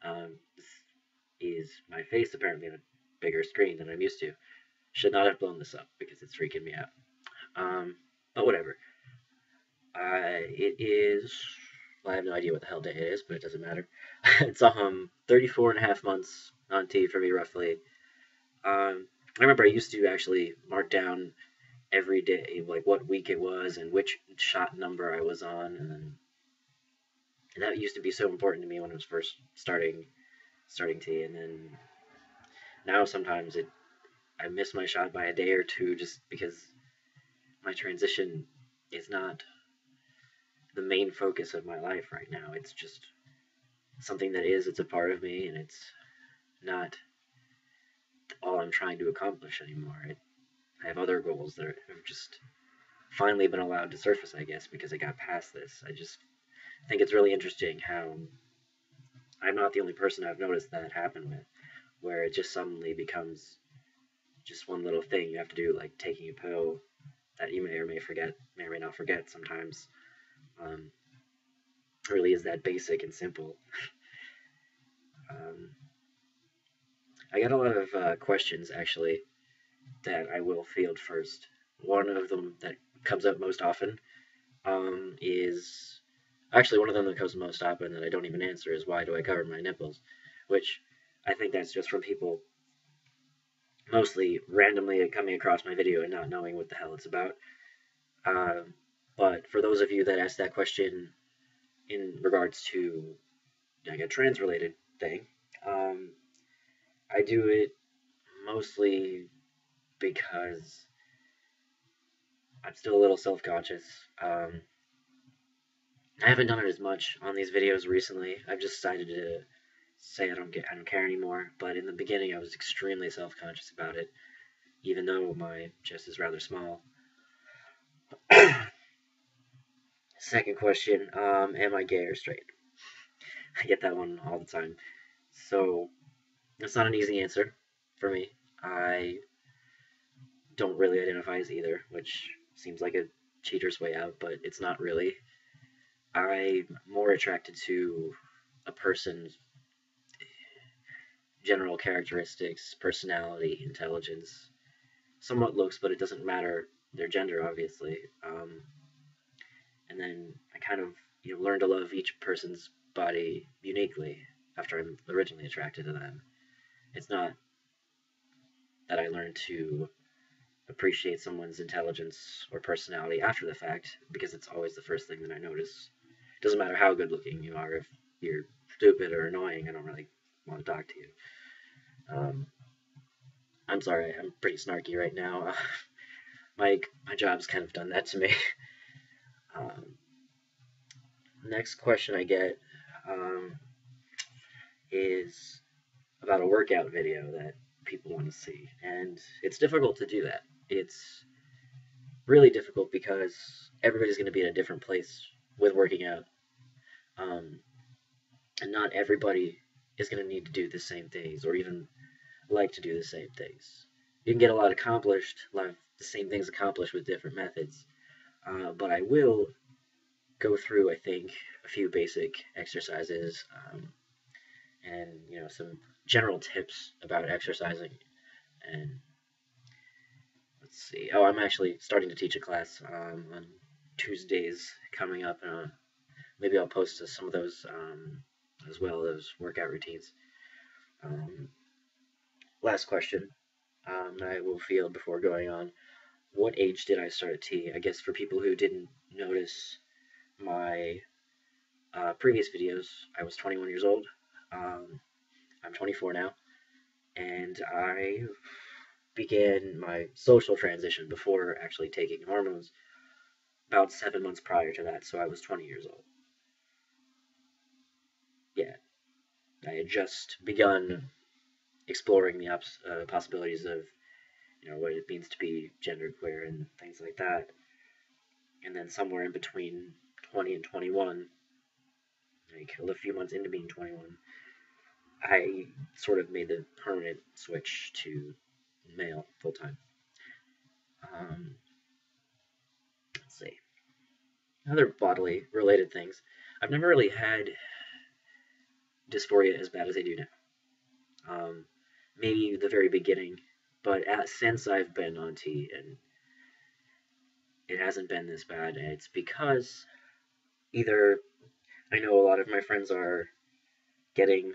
This is my face apparently on a bigger screen than I'm used to. Should not have blown this up because it's freaking me out. But whatever. It is. Well, I have no idea what the hell day it is, but it doesn't matter. It's 34 and a half months on T for me, roughly. I remember I used to actually mark down every day, like what week it was and which shot number I was on, and that used to be so important to me when I was first starting T. And then now sometimes I miss my shot by a day or two just because my transition is not the main focus of my life right now. It's just something that is. It's a part of me, and it's not all I'm trying to accomplish anymore. I have other goals that have just finally been allowed to surface, I guess, because I got past this. I just think it's really interesting how I'm not the only person I've noticed that happen with, where it just suddenly becomes just one little thing you have to do, like taking a pill that you may or may not forget sometimes. Um, really is that basic and simple. Um, I got a lot of questions actually that I will field first. One of them that comes up most often is actually one of them that comes most often that I don't even answer is why do I cover my nipples, which I think that's just from people mostly randomly coming across my video and not knowing what the hell it's about. Uh, but for those of you that asked that question in regards to like a trans related thing, I do it mostly because I'm still a little self-conscious. I haven't done it as much on these videos recently. I've just decided to say I don't care anymore. But in the beginning, I was extremely self-conscious about it, even though my chest is rather small. Second question: am I gay or straight? I get that one all the time. So that's not an easy answer for me. I don't really identify as either, which seems like a cheater's way out, but it's not really. I'm more attracted to a person's general characteristics, personality, intelligence, somewhat looks, but it doesn't matter their gender, obviously. And then I kind of learn to love each person's body uniquely after I'm originally attracted to them. It's not that I learn to appreciate someone's intelligence or personality after the fact, because it's always the first thing that I notice. It doesn't matter how good looking you are. If you're stupid or annoying, I don't really want to talk to you. I'm sorry, I'm pretty snarky right now. My job's kind of done that to me. Um, Next question I get is about a workout video that people want to see, and it's difficult to do that. It's really difficult because everybody's going to be in a different place with working out, um, and not everybody is going to need to do the same things or even like to do the same things. You can get a lot of the same things accomplished with different methods, but I will go through, I think, a few basic exercises and some general tips about exercising. And let's see. Oh, I'm actually starting to teach a class on Tuesdays coming up. Maybe I'll post some of those as well, those workout routines. Last question I will field before going on. What age did I start T? I guess for people who didn't notice my previous videos, I was 21 years old. I'm 24 now, and I began my social transition before actually taking hormones about 7 months prior to that, so I was 20 years old. Yeah, I had just begun exploring the possibilities of what it means to be genderqueer and things like that. And then somewhere in between 20 and 21, like a few months into being 21, I sort of made the permanent switch to male full time. Let's see. Other bodily related things. I've never really had dysphoria as bad as I do now. Maybe the very beginning, but since I've been on T, and it hasn't been this bad, and it's because either I know a lot of my friends are getting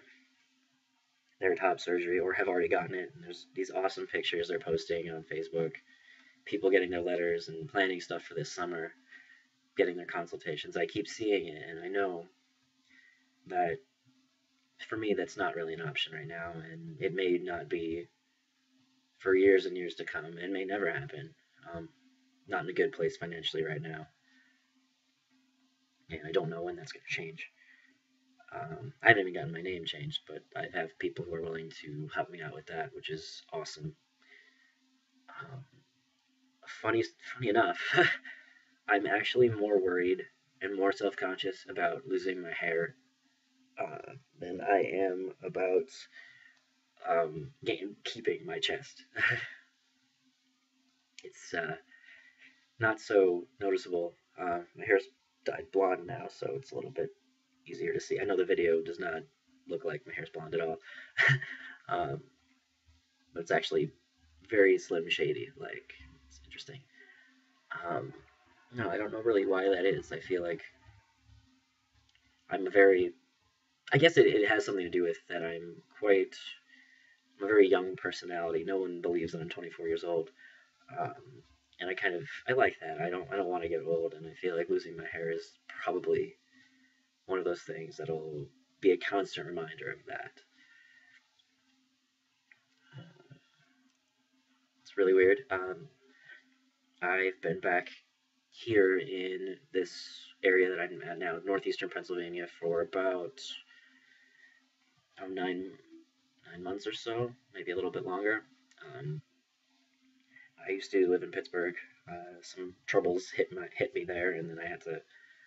their top surgery or have already gotten it, and there's these awesome pictures they're posting on Facebook, people getting their letters and planning stuff for this summer, getting their consultations. I keep seeing it, and I know that for me that's not really an option right now, and it may not be for years and years to come. It may never happen. Not in a good place financially right now, and I don't know when that's going to change. I haven't even gotten my name changed, but I have people who are willing to help me out with that, which is awesome. Um, funny enough, I'm actually more worried and more self-conscious about losing my hair than I am about keeping my chest. It's not so noticeable. My hair's dyed blonde now, so it's a little bit easier to see. I know the video does not look like my hair's blonde at all, um, but it's actually very slim shady. Like, it's interesting. Um, no, I don't know really why that is. I feel like I'm a very, I guess it has something to do with that I'm a very young personality. No one believes that I'm 24 years old. Um, and I like that. I don't want to get old, and I feel like losing my hair is probably one of those things that'll be a constant reminder of that. It's really weird. I've been back here in this area that I'm at now, northeastern Pennsylvania, for about 9 months or so, maybe a little bit longer. Um, I used to live in Pittsburgh. Some troubles hit me there, and then I had to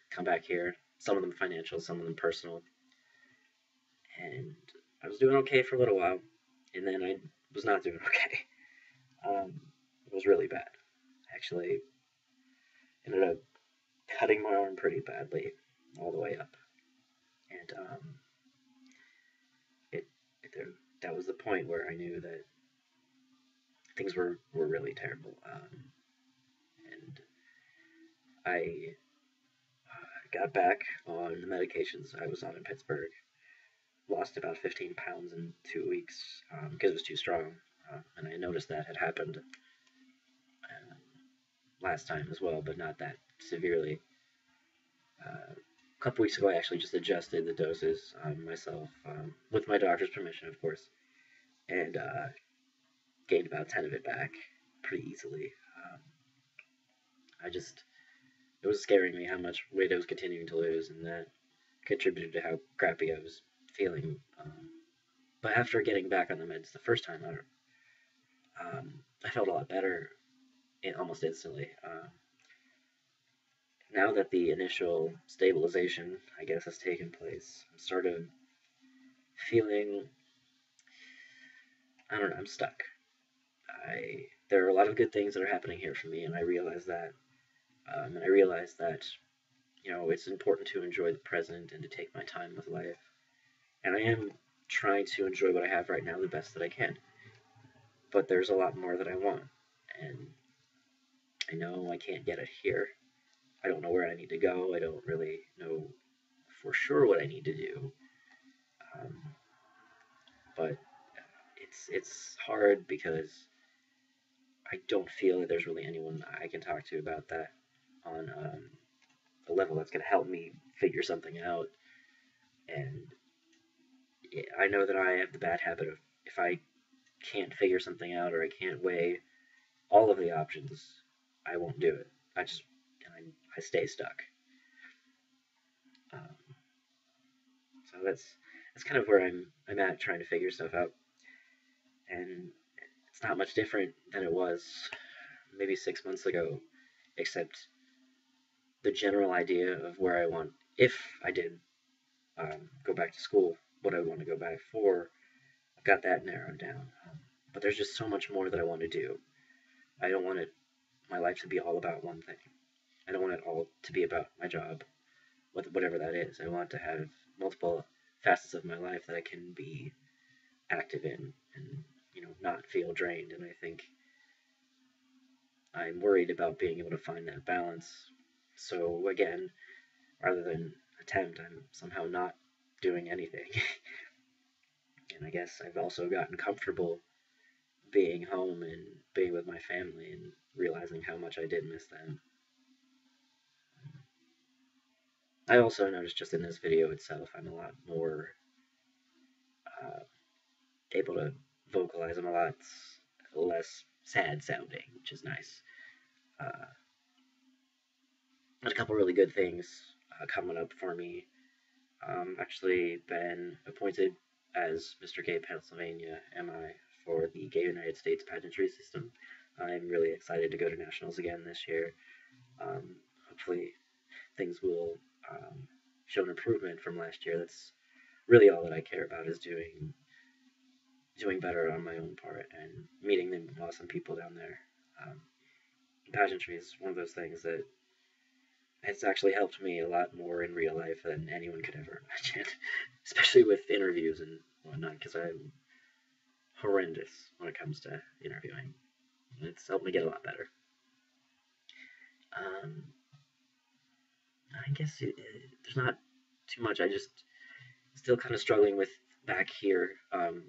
come back here. Some of them financial, some of them personal. And I was doing okay for a little while, and then I was not doing okay. It was really bad. Actually, ended up cutting my arm pretty badly, all the way up, and it, it that was the point where I knew that things were really terrible. And I got back on the medications I was on in Pittsburgh. Lost about 15 pounds in 2 weeks because it was too strong. And I noticed that had happened last time as well, but not that severely. A couple weeks ago, I actually just adjusted the doses myself, with my doctor's permission, of course, and gained about 10 of it back pretty easily. It was scaring me how much weight I was continuing to lose, and that contributed to how crappy I was feeling. But after getting back on the meds the first time out, I felt a lot better almost instantly. Now that the initial stabilization, I guess, has taken place, I'm sort of feeling, I don't know, I'm stuck. There are a lot of good things that are happening here for me, and I realize that. And I realize that, it's important to enjoy the present and to take my time with life. And I am trying to enjoy what I have right now the best that I can. But there's a lot more that I want, and I know I can't get it here. I don't know where I need to go. I don't really know for sure what I need to do. Um, but it's hard because I don't feel that there's really anyone I can talk to about that on a level that's going to help me figure something out. And I know that I have the bad habit of, if I can't figure something out or I can't weigh all of the options, I won't do it. I stay stuck. Um, so that's kind of where I'm at, trying to figure stuff out. And it's not much different than it was maybe 6 months ago, except the general idea of where I want, if I did go back to school, what I want to go back for, I've got that narrowed down. But there's just so much more that I want to do. I don't want my life to be all about one thing. I don't want it all to be about my job, whatever that is. I want to have multiple facets of my life that I can be active in and, not feel drained. And I think I'm worried about being able to find that balance. So again, rather than attempt, I'm somehow not doing anything. And I guess I've also gotten comfortable being home and being with my family and realizing how much I did miss them. I also noticed just in this video itself, I'm a lot more able to vocalize. I'm a lot less sad sounding, which is nice. There's a couple really good things coming up for me. Actually been appointed as Mr. Gay Pennsylvania MI for the Gay United States pageantry system. I'm really excited to go to nationals again this year. Hopefully things will show an improvement from last year. That's really all that I care about, is doing better on my own part and meeting the awesome people down there. Pageantry is one of those things that it's actually helped me a lot more in real life than anyone could ever imagine, especially with interviews and whatnot, because I'm horrendous when it comes to interviewing. It's helped me get a lot better. I guess there's not too much. I just still kind of struggling with back here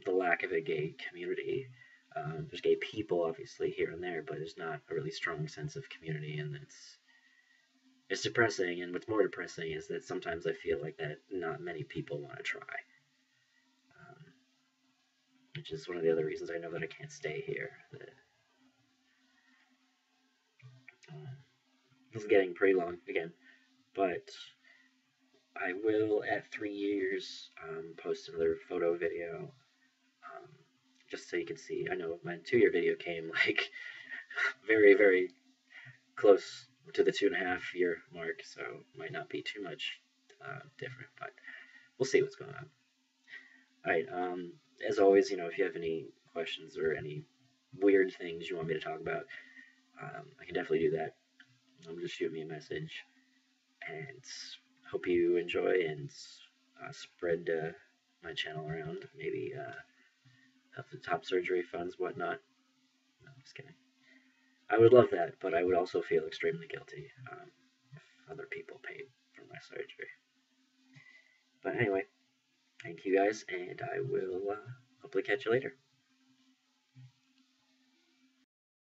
the lack of a gay community. There's gay people obviously here and there, but there's not a really strong sense of community, and it's depressing. And what's more depressing is that sometimes I feel like that not many people want to try, which is one of the other reasons I know that I can't stay here. This is getting pretty long again, but I will, at 3 years, post another photo video, just so you can see. I know my 2-year video came like very, very close to the 2.5-year mark, so it might not be too much different, but we'll see what's going on. Alright, as always, if you have any questions or any weird things you want me to talk about, I can definitely do that. Just shoot me a message, and hope you enjoy and spread my channel around. Maybe help the top surgery funds, whatnot. No, I'm just kidding. I would love that, but I would also feel extremely guilty if other people paid for my surgery. But anyway, thank you guys, and I will hopefully catch you later.